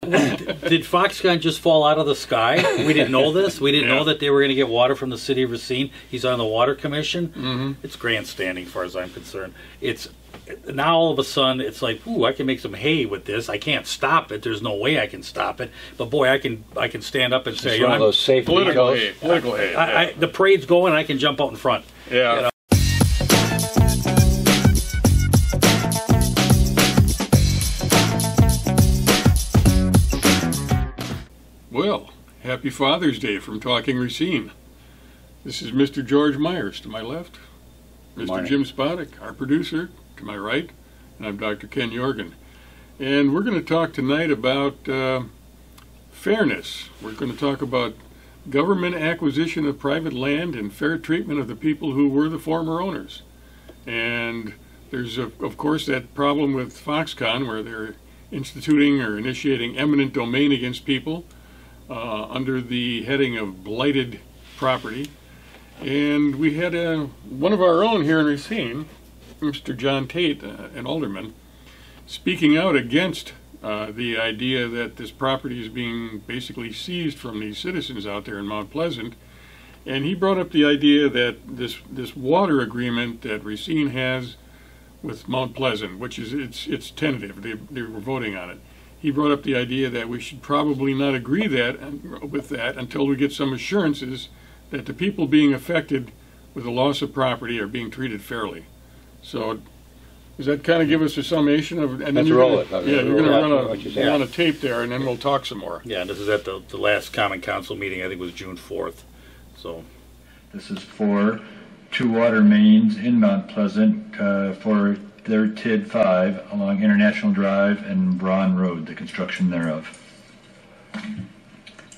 Did Foxconn just fall out of the sky? We didn't know this. We didn't know that they were going to get water from the City of Racine. He's on the Water Commission. It's grandstanding, as far as I'm concerned. It's now all of a sudden it's like, ooh, I can make some hay with this. I can't stop it. There's no way I can stop it. But boy, I can stand up and say, it's one of those safe political hay. Political hay. The parade's going. I can jump out in front. Yeah. You know? Well, happy Father's Day from Talking Racine. This is Mr. George Myers to my left, Mr. Jim Spodek, our producer, to my right, and I'm Dr. Ken Jorgen. And we're going to talk tonight about fairness. We're going to talk about government acquisition of private land and fair treatment of the people who were the former owners. And there's, of course, that problem with Foxconn where they're instituting or initiating eminent domain against people under the heading of blighted property. And we had one of our own here in Racine, Mr. John Tate, an alderman, speaking out against the idea that this property is being basically seized from these citizens out there in Mount Pleasant. And he brought up the idea that this water agreement that Racine has with Mount Pleasant, which is it's tentative, they were voting on it. He brought up the idea that we should probably not agree with that until we get some assurances that the people being affected with the loss of property are being treated fairly. So does that kind of give us a summation of? And then you're going to run a tape there, and then we'll talk some more. Yeah, this is at the last Common Council meeting. I think it was June 4th. So this is for 2 water mains in Mount Pleasant for their TID 5 along International Drive and Braun Road, the construction thereof.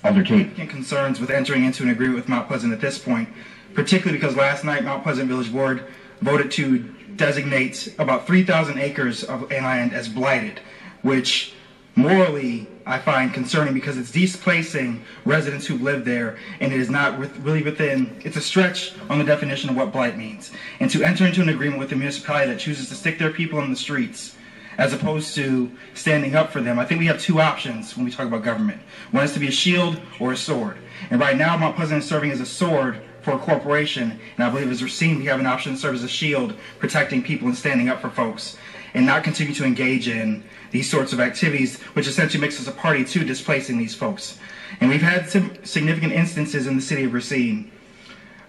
Alder Tate. Concerns with entering into an agreement with Mount Pleasant at this point, particularly because last night Mount Pleasant Village Board voted to designate about 3,000 acres of land as blighted, which morally I find concerning because it's displacing residents who've lived there, and it is not really within, it's a stretch on the definition of what blight means. And to enter into an agreement with a municipality that chooses to stick their people in the streets as opposed to standing up for them, I think we have 2 options when we talk about government. One is to be a shield or a sword. And right now Mount Pleasant is serving as a sword for a corporation, and I believe as Racine we have an option to serve as a shield, protecting people and standing up for folks, and not continue to engage in these sorts of activities, which essentially makes us a party to displacing these folks. And we've had some significant instances in the city of Racine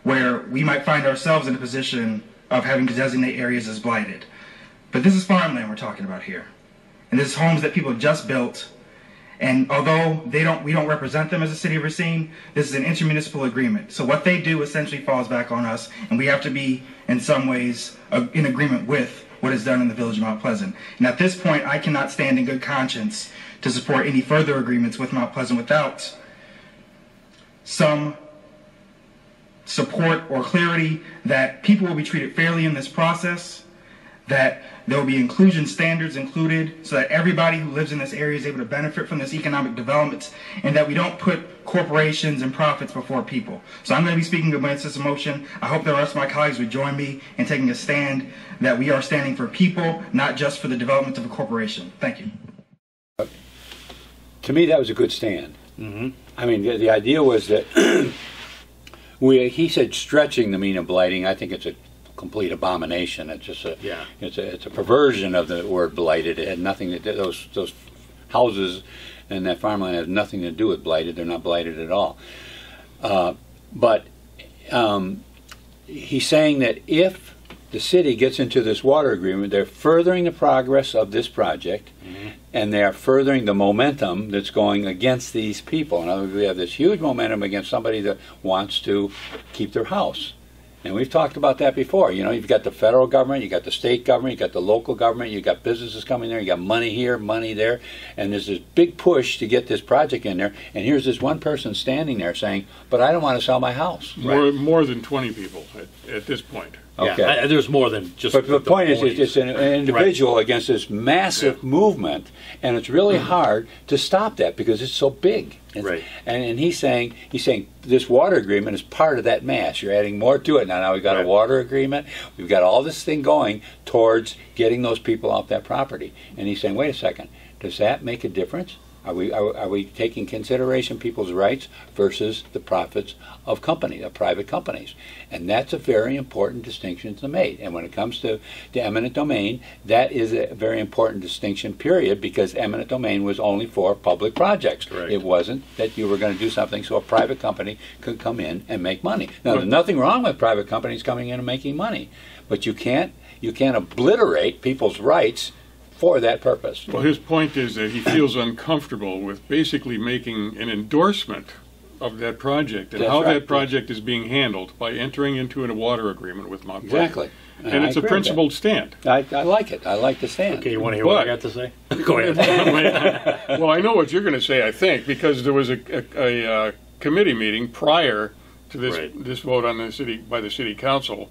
where we might find ourselves in a position of having to designate areas as blighted. But this is farmland we're talking about here. And this is homes that people have just built. And although we don't represent them as a city of Racine, this is an intermunicipal agreement. So what they do essentially falls back on us, and we have to be, in some ways, in agreement with what is done in the village of Mount Pleasant. And at this point, I cannot stand in good conscience to support any further agreements with Mount Pleasant without some support or clarity that people will be treated fairly in this process, that there will be inclusion standards included so that everybody who lives in this area is able to benefit from this economic development, and that we don't put corporations and profits before people. So I'm going to be speaking against this motion. I hope the rest of my colleagues would join me in taking a stand that we are standing for people, not just for the development of a corporation. Thank you. To me, that was a good stand. I mean, the idea was that he said stretching the meaning of blighting. I think it's a complete abomination. It's just it's a perversion of the word blighted. It had nothing to do, those houses and that farmland has nothing to do with blighted. They're not blighted at all. But he's saying that if the city gets into this water agreement, they're furthering the progress of this project, and they're furthering the momentum that's going against these people. In other words, we have this huge momentum against somebody that wants to keep their house. And we've talked about that before. You know, you've got the federal government, you've got the state government, you've got the local government, you've got businesses coming there, you got money here, money there, and there's this big push to get this project in there, and here's this one person standing there saying, but I don't want to sell my house. More than 20 people at this point. Okay. Yeah, there's more than just. But the point is, it's an individual against this massive movement, and it's really hard to stop that because it's so big. Right. And he's saying this water agreement is part of that mass. You're adding more to it now. We've got a water agreement. We've got all this thing going towards getting those people off that property. And he's saying, wait a second, does that make a difference? Are we taking consideration people's rights versus the profits of private companies? And that's a very important distinction to make. And when it comes to the eminent domain, that is a very important distinction, period, because eminent domain was only for public projects. Correct. It wasn't that you were going to do something so a private company could come in and make money. Now, there's nothing wrong with private companies coming in and making money, but you can't obliterate people's rights for that purpose. Well, his point is that he feels uncomfortable with basically making an endorsement of that project and how that project is being handled by entering into a water agreement with Mount Pleasant. Exactly. And it's a principled stand. I like it. I like the stand. Okay, you want to hear what I got to say? Go ahead. Well, I know what you're going to say, I think, because there was a committee meeting prior to this vote on by the city council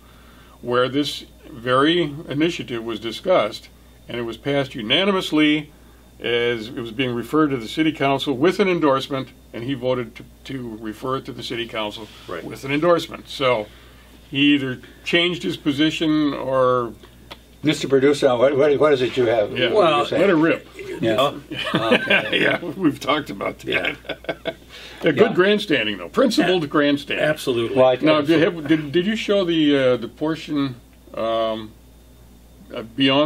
where this very initiative was discussed, and it was passed unanimously as it was being referred to the city council with an endorsement, and he voted to refer it to the city council with an endorsement. So he either changed his position or... Mr. Producer, what is it you have? Yeah, well, let it rip. Yeah. Okay. Yeah, we've talked about that. Yeah. Good grandstanding, though. Principled grandstanding. Absolutely. Well, now, did you show the portion beyond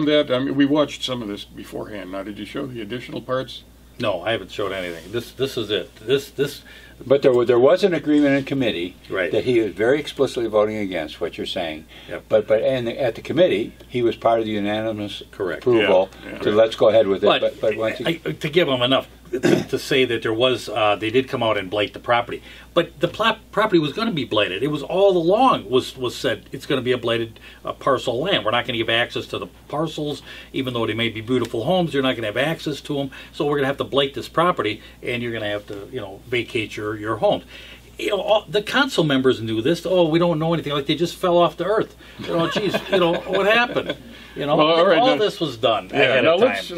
that? I mean, we watched some of this beforehand. Now, did you show the additional parts? No, I haven't showed anything. This is it. This. But there was an agreement in committee that he was very explicitly voting against what you're saying. Yep. But at the committee, he was part of the unanimous approval to let's go ahead with it. But once to give him enough to say that there was, they did come out and blight the property. But the property was going to be blighted. It was all along was said it's going to be a blighted parcel of land. We're not going to give access to the parcels, even though they may be beautiful homes. You're not going to have access to them. So we're going to have to blight this property, and you're going to have to, vacate your homes. The council members knew this. Oh, we don't know anything. Like they just fell off the earth. Geez, what happened? Well, all this was done. Yeah. Now let's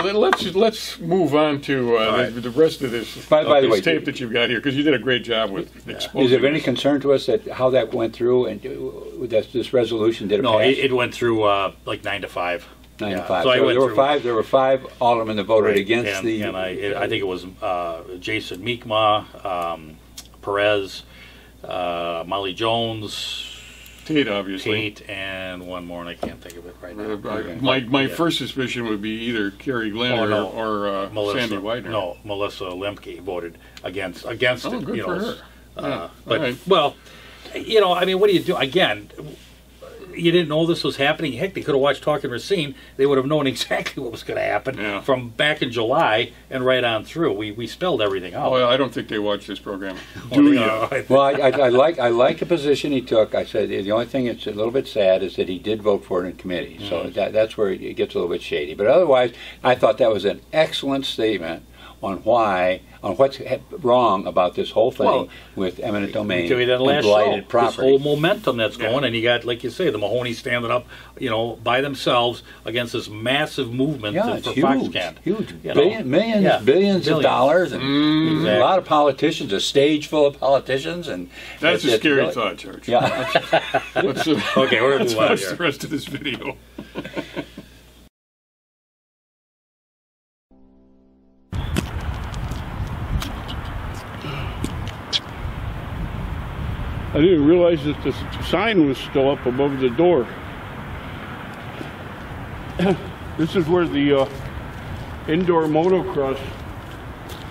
move on to the rest of this. By the way, tape that you've got here, because you did a great job with exposing. Is there any concern to us that how that went through and this resolution did it pass? It went through like 9-5. 9-5. So there were five aldermen that voted against the. And I think it was Jason Meekma, Perez, Molly Jones, Tate, obviously. Tate, and one more, and I can't think of it right now. My first suspicion would be either Carrie Glenn or Sandy Widener. No, Melissa Lemke voted against it. Good for her. But well, I mean, what do you do? Again, you didn't know this was happening. Heck, they could have watched Talking Racine. They would have known exactly what was going to happen from back in July and right on through. We spelled everything out. Well, I don't think they watch this program. Do you? Well, I like the position he took. I said the only thing that's a little bit sad is that he did vote for it in committee. So that's where it gets a little bit shady. But otherwise, I thought that was an excellent statement on what's wrong about this whole thing with eminent domain and blighted property. This whole momentum that's going, and you got, like you say, the Mahoney standing up, by themselves against this massive movement for Foxconn. Huge. Billions of dollars, and a lot of politicians, a stage full of politicians. And that's a scary thought, George. Yeah. Okay, we're going to move on watch here. the rest of this video. I didn't realize that the sign was still up above the door. This is where the indoor motocross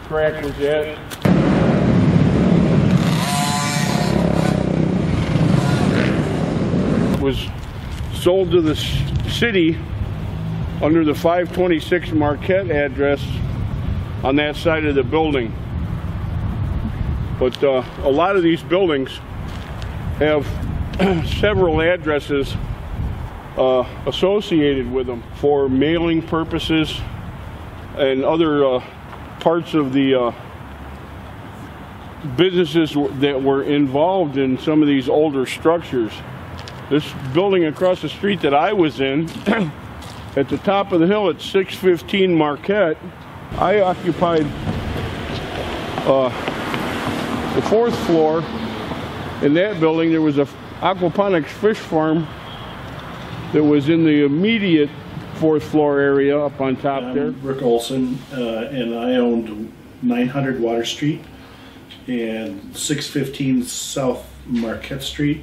track was at. It was sold to the city under the 526 Marquette address on that side of the building. But a lot of these buildings have several addresses associated with them for mailing purposes and other parts of the businesses that were involved in some of these older structures. This building across the street that I was in, at the top of the hill at 615 Marquette, I occupied the 4th floor. In that building, there was a aquaponics fish farm that was in the immediate 4th floor area up on top there. Rick Olson, and I owned 900 Water Street and 615 South Marquette Street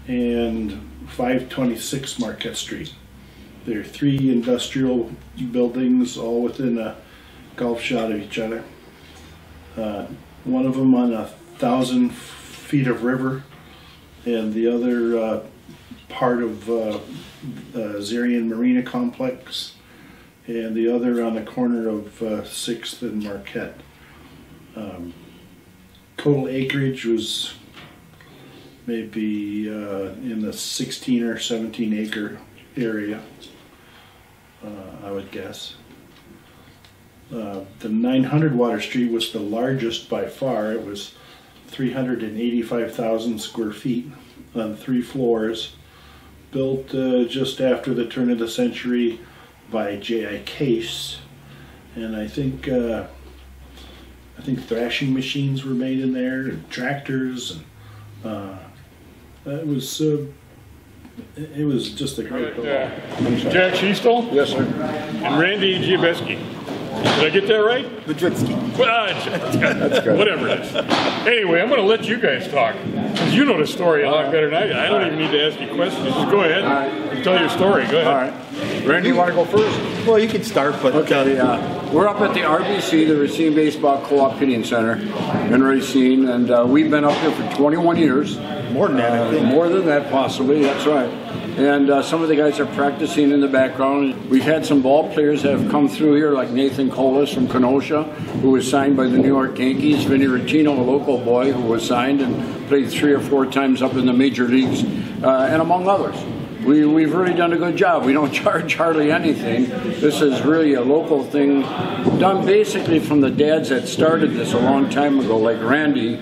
and 526 Marquette Street. There are 3 industrial buildings all within a golf shot of each other. One of them on 1,000 feet of river, and the other part of Zarian Marina Complex, and the other on the corner of 6th and Marquette. Total acreage was maybe in the 16 or 17 acre area, I would guess. The 900 Water Street was the largest by far. It was 385,000 square feet on 3 floors, built just after the turn of the century by J.I. Case, and I think thrashing machines were made in there, and tractors, and it was just a great building. Jack Schiestel? Yes, sir. And Randy Giabeski. Did I get that right? Budritsky. That's good. Whatever it is. Anyway, I'm going to let you guys talk, because you know the story a lot better than I do. I don't even need to ask you questions. Just go ahead and tell your story. Go ahead. All right. Randy, you want to go first? Well, you can start, but... Okay, we're up at the RBC, the Racine Baseball Co-op Hitting Center in Racine, and we've been up here for 21 years. More than that, I think. More than that, possibly, that's right. And some of the guys are practicing in the background. We've had some ball players that have come through here, like Nathan Colas from Kenosha, who was signed by the New York Yankees. Vinny Rottino, a local boy, who was signed and played 3 or 4 times up in the major leagues, and among others. We've really done a good job. We don't charge hardly anything. This is really a local thing, done basically from the dads that started this a long time ago, like Randy,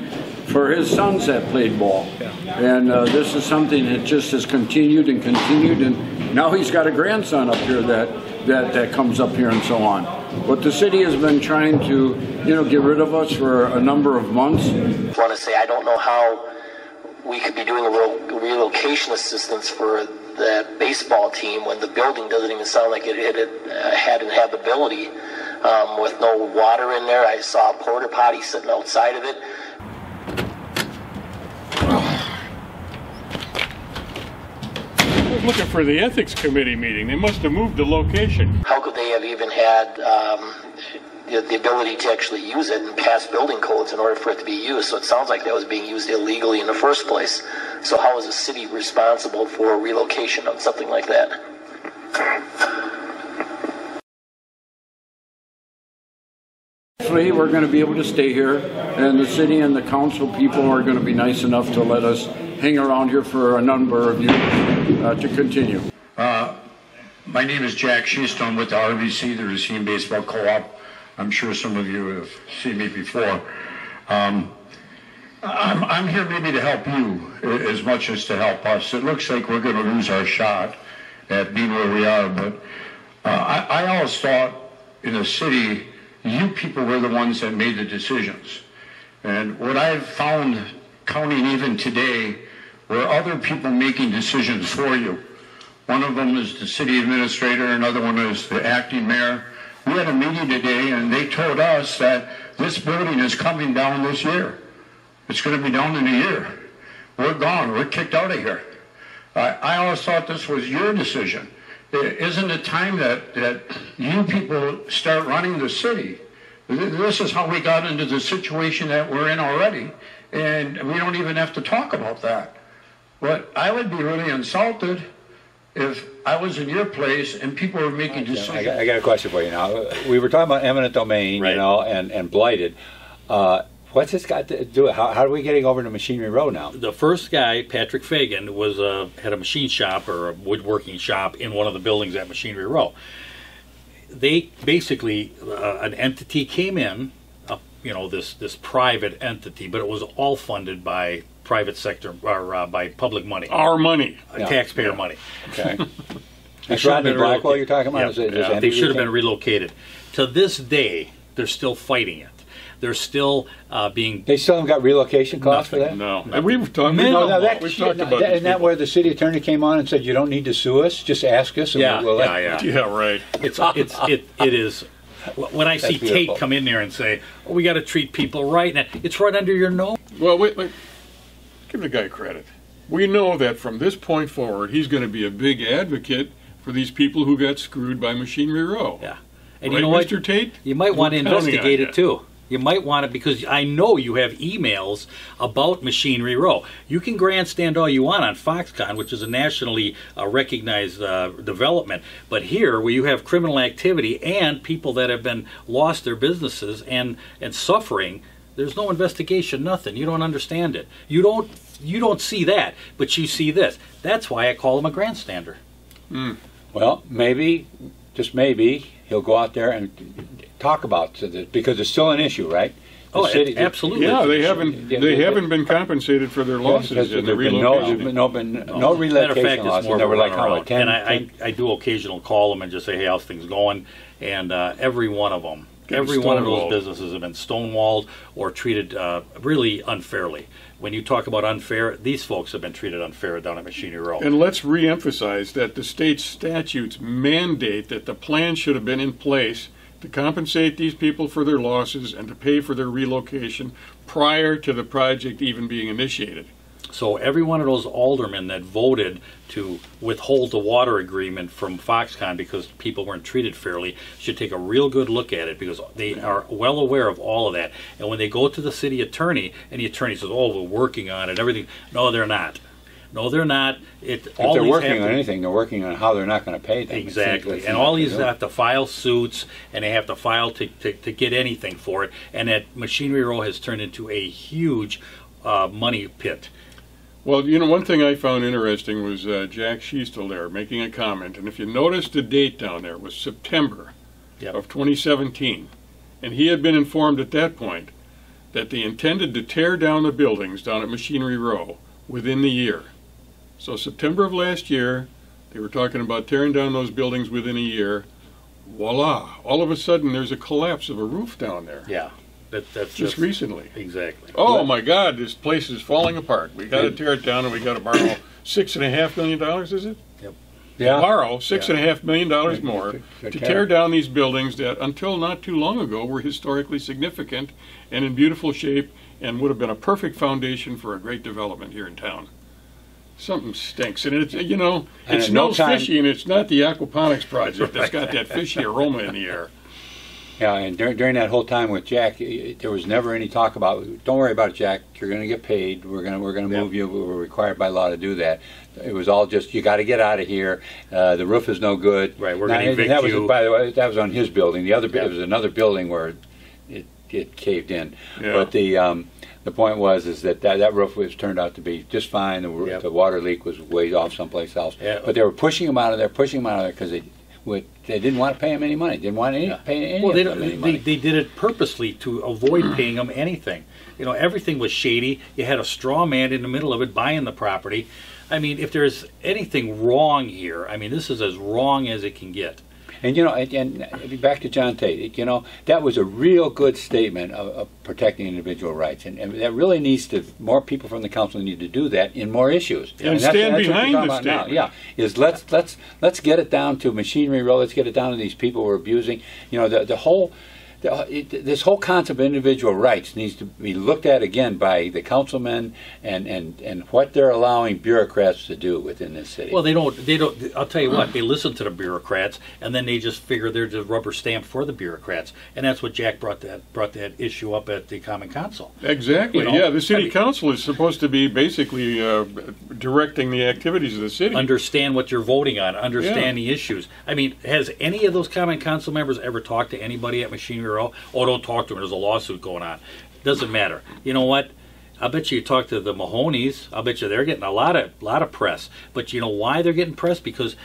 for his sons that played ball. And this is something that just has continued and continued, and now he's got a grandson up here that comes up here and so on. But the city has been trying to, get rid of us for a number of months. I want to say I don't know how we could be doing a relocation assistance for that baseball team when the building doesn't even sound like it had inhabitability. With no water in there, I saw a porta potty sitting outside of it. I was looking for the ethics committee meeting. They must have moved the location. How could they have even had the ability to actually use it and pass building codes in order for it to be used? So it sounds like that was being used illegally in the first place. So how is the city responsible for relocation on something like that? Hopefully we're going to be able to stay here, and the city and the council people are going to be nice enough to let us hang around here for a number of years to continue. My name is Jack Schiestel with the RBC, the Racine Baseball Co-op. I'm sure some of you have seen me before. I'm here maybe to help you as much as to help us. It looks like we're going to lose our shot at being where we are, but I always thought in the city, you people were the ones that made the decisions. And what I've found counting even today were other people making decisions for you. One of them is the city administrator, another one is the acting mayor. We had a meeting today and they told us that this building is coming down this year. It's going to be down in a year. We're gone. We're kicked out of here. I always thought this was your decision. Isn't it time that you people start running the city? This is how we got into the situation that we're in already, and we don't even have to talk about that. But I would be really insulted if I was in your place and people were making decisions. I got a question for you now. We were talking about eminent domain, right, and blighted. What's this got to do? How are we getting over to Machinery Row now? The first guy, Patrick Fagan, was had a machine shop or a woodworking shop in one of the buildings at Machinery Row. They basically, an entity came in, this private entity, but it was all funded by private sector or by public money. Our money. Taxpayer money. Okay. That's Rodney Blackwell you're talking about? Yeah, they should have been relocated. To this day, they're still fighting it. They're still being... They still haven't got relocation costs for that? No. We've talked about it. Isn't that where the city attorney came on and said, you don't need to sue us, just ask us? And Yeah, we'll yeah, right. It is when I see Tate come in there and say, "Oh, we got to treat people right," and it's right under your nose. Well, wait, give the guy credit. We know that from this point forward, he's going to be a big advocate for these people who got screwed by Machinery Row. Yeah, and right, you know what, Mr. Tate? You might want to investigate it too. You might want to, because I know you have emails about Machinery Row. You can grandstand all you want on Foxconn, which is a nationally recognized development. But here, where you have criminal activity and people that have been lost their businesses and suffering, there's no investigation, nothing. You don't understand it. You don't see that, but you see this. That's why I call him a grandstander. Mm. Well, maybe, just maybe, he'll go out there and talk about it, because it's still an issue, right? Absolutely. Yeah, they haven't been compensated for their losses in the relocation. No relocation losses. There were like how 10, and I do occasionally call them and just say, "Hey, how's things going?" And every one of them, every one of those businesses have been stonewalled or treated really unfairly. When you talk about unfair, these folks have been treated unfair down at Machinery Row. And let's re-emphasize that the state statutes mandate that the plan should have been in place to compensate these people for their losses and to pay for their relocation prior to the project even being initiated. So every one of those aldermen that voted to withhold the water agreement from Foxconn because people weren't treated fairly should take a real good look at it, because they are well aware of all of that. And when they go to the city attorney and the attorney says, "Oh, we're working on it," everything, no, they're not. No, they're not. If they're working on anything, they're working on how they're not going to pay them. Exactly. And all these have to file suits, and they have to file to get anything for it. And that Machinery Row has turned into a huge money pit. Well, you know, one thing I found interesting was Jack Schiestel there making a comment. And if you notice the date down there, it was September of 2017. And he had been informed at that point that they intended to tear down the buildings down at Machinery Row within the year. So September of last year, they were talking about tearing down those buildings within a year. Voila! All of a sudden, there's a collapse of a roof down there. Yeah, that's just recently. Exactly. Oh my God! This place is falling apart. We got to tear it down, and we got to borrow $6.5 million. Is it? Yep. Yeah. Borrow $6.5 million more to tear down these buildings that, until not too long ago, were historically significant and in beautiful shape, and would have been a perfect foundation for a great development here in town. Something stinks, and it's, you know, it smells fishy, and it's not the aquaponics project that's got that fishy aroma in the air. Yeah, and during that whole time with Jack, there was never any talk about, "Don't worry about it, Jack. You're going to get paid. We're going to move you. We're required by law to do that." It was all just, "You got to get out of here. The roof is no good." Right. We're going to evict you. By the way, that was on his building. The other, it was another building where it caved in. Yeah. But the point was that roof was turned out to be just fine. The water leak was way off someplace else. Yeah. But they were pushing him out of there because they didn't want to pay him any money. Didn't want to pay any money. They did it purposely to avoid paying him anything. You know, everything was shady. You had a straw man in the middle of it buying the property. I mean, if there's anything wrong here, I mean, this is as wrong as it can get. And, you know, and back to John Tate, you know, that was a real good statement of protecting individual rights. And that really needs to, more people from the council need to do that in more issues. And stand behind the statement. Yeah, is let's get it down to Machinery Row, let's get it down to these people who are abusing, you know, this whole concept of individual rights needs to be looked at again by the councilmen and what they're allowing bureaucrats to do within this city. Well, they don't. I'll tell you what. They listen to the bureaucrats, and then they just figure they're just rubber stamp for the bureaucrats, and that's what Jack brought that issue up at the Common Council. Exactly. You know? Yeah, the city council is supposed to be basically directing the activities of the city. Understand what you're voting on. Understand the issues. I mean, has any of those Common Council members ever talked to anybody at Machinery? Oh, don't talk to him. There's a lawsuit going on. Doesn't matter. You know what? I bet you talk to the Mahoneys. I bet you they're getting a lot of press. But you know why they're getting press? Because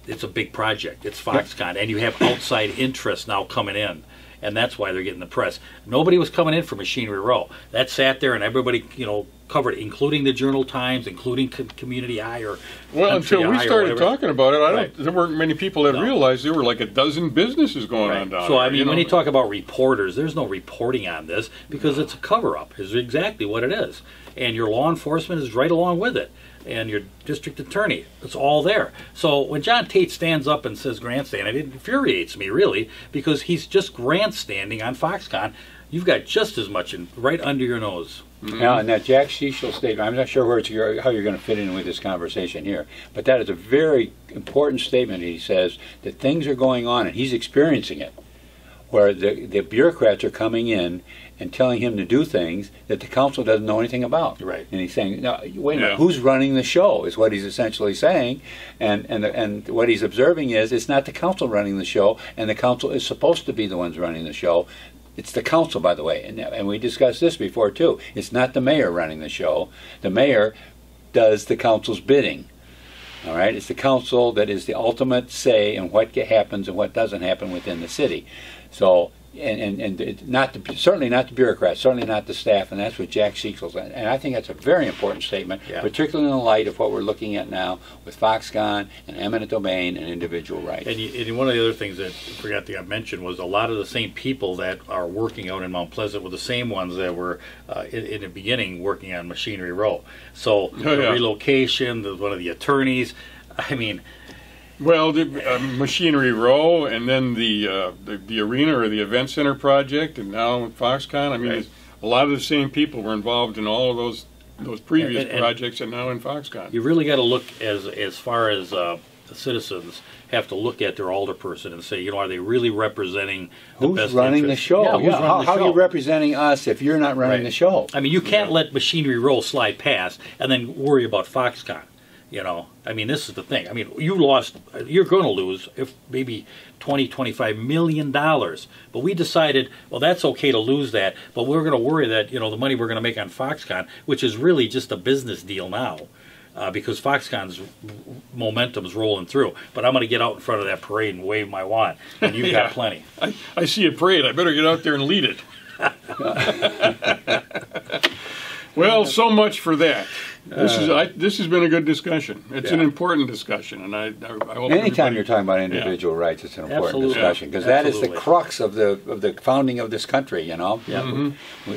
it's a big project. It's Foxconn, and you have outside interests now coming in, and that's why they're getting the press. Nobody was coming in for Machinery Row. That sat there, and everybody, you know, covered it, including the Journal Times, including Community Eye or until we started talking about it, there weren't many people that realized there were like a dozen bubusinesses going on down there. So I mean, when you talk about reporters, there's no reporting on this because it's a cover-up. Is exactly what it is, and your law enforcement is right along with it. and your district attorney. It's all there. So when John Tate stands up and says grandstand, it infuriates me, really, because he's just grandstanding on Foxconn. You've got just as much right under your nose. Now, and that Jack Cecil statement, I'm not sure how you're going to fit in with this conversation here, but that is a very important statement. He says that things are going on, and he's experiencing it, where the bureaucrats are coming in and telling him to do things that the council doesn't know anything about. Right. And he's saying, no, wait a minute, who's running the show is what he's essentially saying. And what he's observing is it's not the council running the show, and the council is supposed to be the ones running the show. It's the council, by the way, and we discussed this before, too. It's not the mayor running the show. The mayor does the council's bidding. All right? It's the council that is the ultimate say in what happens and what doesn't happen within the city. So, and certainly not the bureaucrats, certainly not the staff, and that's what Jack Cecil's. And I think that's a very important statement, particularly in the light of what we're looking at now with Foxconn and eminent domain and individual rights. And one of the other things that I forgot to mention was a lot of the same people that are working out in Mount Pleasant were the same ones that were in the beginning working on Machinery Row. So the relocation, one of the attorneys, I mean. Well, the Machinery Row, and then the arena or the event center project, and now Foxconn. I mean, a lot of the same people were involved in all of those previous projects, and now in Foxconn. You really got to look as far as the citizens have to look at their alderperson and say, are they really representing the best running interest? the show? Yeah, how are you representing us if you're not running the show? I mean, you can't let Machinery Row slide past and then worry about Foxconn. I mean, this is the thing. I mean, you're going to lose if maybe $20-25 million. But we decided, well, that's okay to lose that, but we're going to worry that, the money we're going to make on Foxconn, which is really just a business deal now, because Foxconn's momentum's rolling through. But I'm going to get out in front of that parade and wave my wand, and you've got plenty. I see a parade. I better get out there and lead it. Well, so much for that. This has been a good discussion. It's an important discussion, and I hope. Anytime you're talking about individual rights, it's an important discussion because that is the crux of the founding of this country. Yeah. Mm-hmm.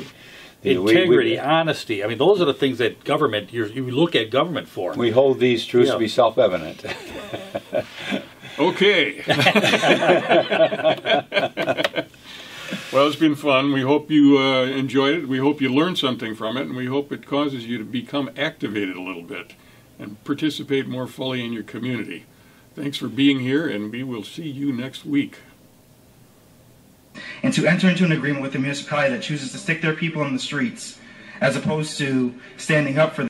Integrity, honesty. I mean, those are the things that government you look at government for. We hold these truths to be self-evident. Okay. Well, it's been fun. We hope you enjoyed it. We hope you learned something from it, and we hope it causes you to become activated a little bit and participate more fully in your community. Thanks for being here, and we will see you next week. And to enter into an agreement with the municipality that chooses to stick their people in the streets as opposed to standing up for